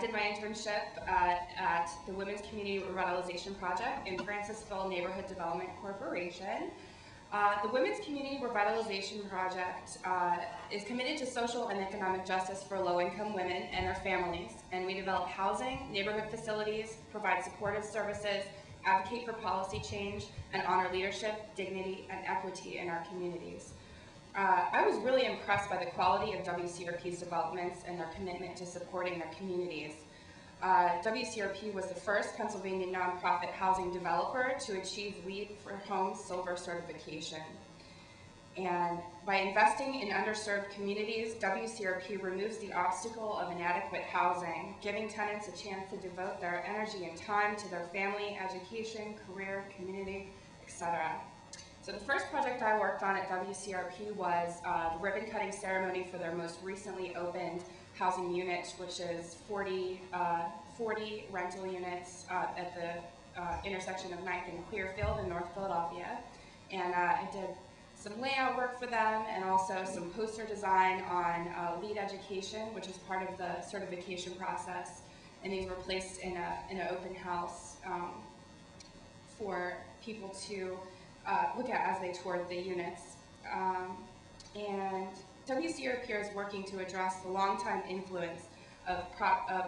attended my internship at the Women's Community Revitalization Project in Francisville Neighborhood Development Corporation. The Women's Community Revitalization Project is committed to social and economic justice for low-income women and their families, and we develop housing, neighborhood facilities, provide supportive services, advocate for policy change, and honor leadership, dignity, and equity in our communities. I was really impressed by the quality of WCRP's developments and their commitment to supporting their communities. WCRP was the first Pennsylvania nonprofit housing developer to achieve LEED for Home Silver certification. And by investing in underserved communities, WCRP removes the obstacle of inadequate housing, giving tenants a chance to devote their energy and time to their family, education, career, community, etc. So the first project I worked on at WCRP was the ribbon cutting ceremony for their most recently opened housing unit, which is 40 rental units at the intersection of 9th and Clearfield in North Philadelphia. And I did some layout work for them and also some poster design on LEED education, which is part of the certification process. And these were placed in an open house for people to look at as they toured the units. And WCRP is working to address the long-time influence of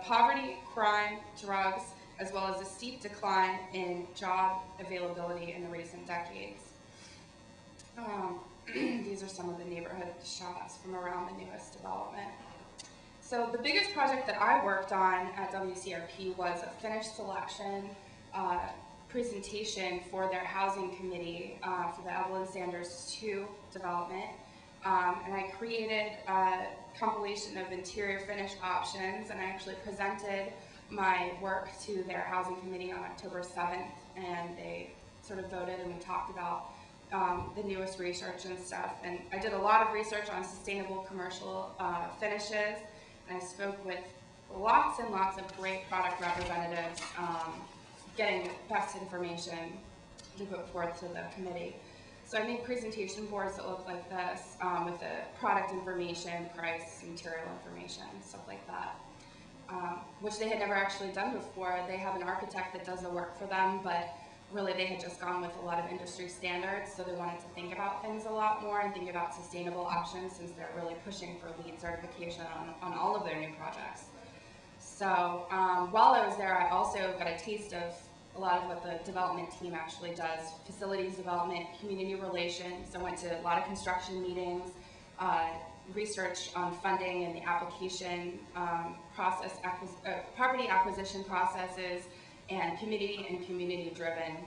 poverty, crime, drugs, as well as the steep decline in job availability in the recent decades. These are some of the neighborhood shots from around the newest development. So the biggest project that I worked on at WCRP was a finished selection presentation for their housing committee for the Evelyn Sanders 2 development. And I created a compilation of interior finish options, and I actually presented my work to their housing committee on October 7th, and they sort of voted and we talked about the newest research and stuff. And I did a lot of research on sustainable commercial finishes, and I spoke with lots and lots of great product representatives, getting the best information to put forth to the committee. So I made presentation boards that look like this with the product information, price, material information, stuff like that, which they had never actually done before. They have an architect that does the work for them, but really they had just gone with a lot of industry standards, so they wanted to think about things a lot more and think about sustainable options since they're really pushing for LEED certification on all of their new projects. So while I was there, I also got a taste of a lot of what the development team actually does: facilities development, community relations. I went to a lot of construction meetings, research on funding and the application process, property acquisition processes, and community-driven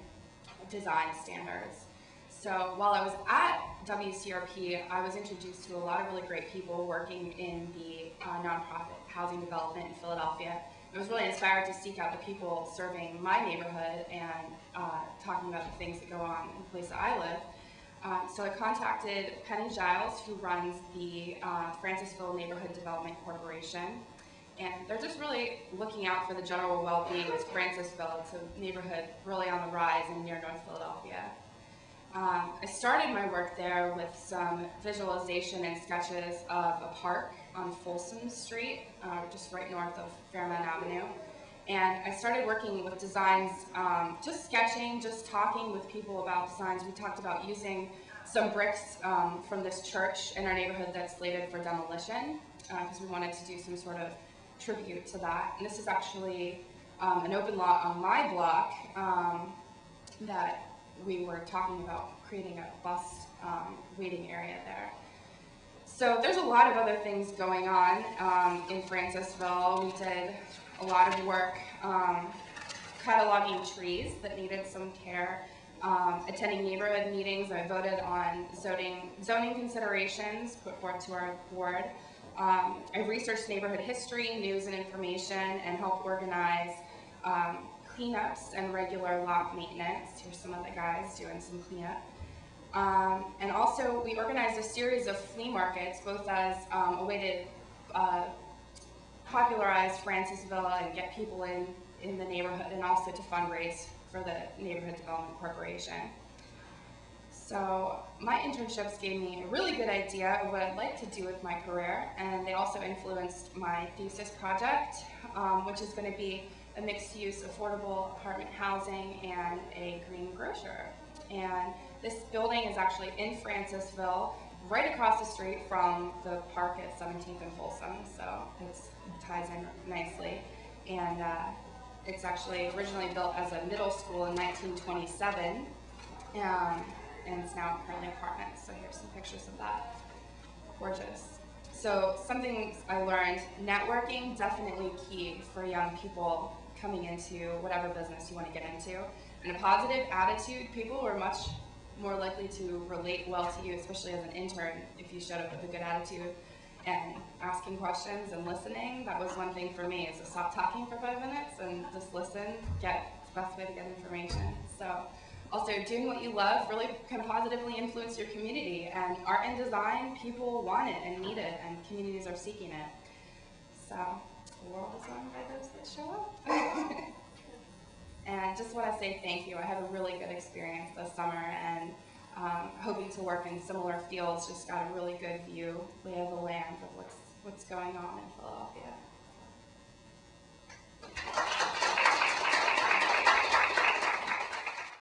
design standards. So while I was at WCRP, I was introduced to a lot of really great people working in the nonprofit housing development in Philadelphia. I was really inspired to seek out the people serving my neighborhood and talking about the things that go on in the place that I live. So I contacted Penny Giles, who runs the Francisville Neighborhood Development Corporation. And they're just really looking out for the general well-being of Francisville. It's a neighborhood really on the rise in near North Philadelphia. I started my work there with some visualization and sketches of a park on Folsom Street, just right north of Fairmount Avenue. And I started working with designs, just sketching, just talking with people about designs. We talked about using some bricks from this church in our neighborhood that's slated for demolition, because we wanted to do some sort of tribute to that. And this is actually an open lot on my block that we were talking about creating a bus waiting area there. So there's a lot of other things going on in Francisville. We did a lot of work cataloging trees that needed some care, attending neighborhood meetings. I voted on zoning considerations put forth to our board. I researched neighborhood history, news and information, and helped organize cleanups and regular lot maintenance. Here's some of the guys doing some cleanup. And also, we organized a series of flea markets, both as a way to popularize Francisville and get people in the neighborhood, and also to fundraise for the Neighborhood Development Corporation. So my internships gave me a really good idea of what I'd like to do with my career, and they also influenced my thesis project, which is going to be a mixed-use affordable apartment housing and a green grocer. And this building is actually in Francisville, right across the street from the park at 17th and Folsom, so it ties in nicely. And it's actually originally built as a middle school in 1927, and it's now currently apartments. So here's some pictures of that. Gorgeous. So some things I learned: networking, definitely key for young people coming into whatever business you want to get into. And a positive attitude, people were much more likely to relate well to you, especially as an intern, if you showed up with a good attitude. And asking questions and listening, that was one thing for me, is to stop talking for 5 minutes and just listen, it's the best way to get information. So also, doing what you love really can positively influence your community. And art and design, people want it and need it, and communities are seeking it. So the world is run by those that show up. And just want to say thank you. I had a really good experience this summer, and hoping to work in similar fields. Just got a really good lay of the land of what's going on in Philadelphia.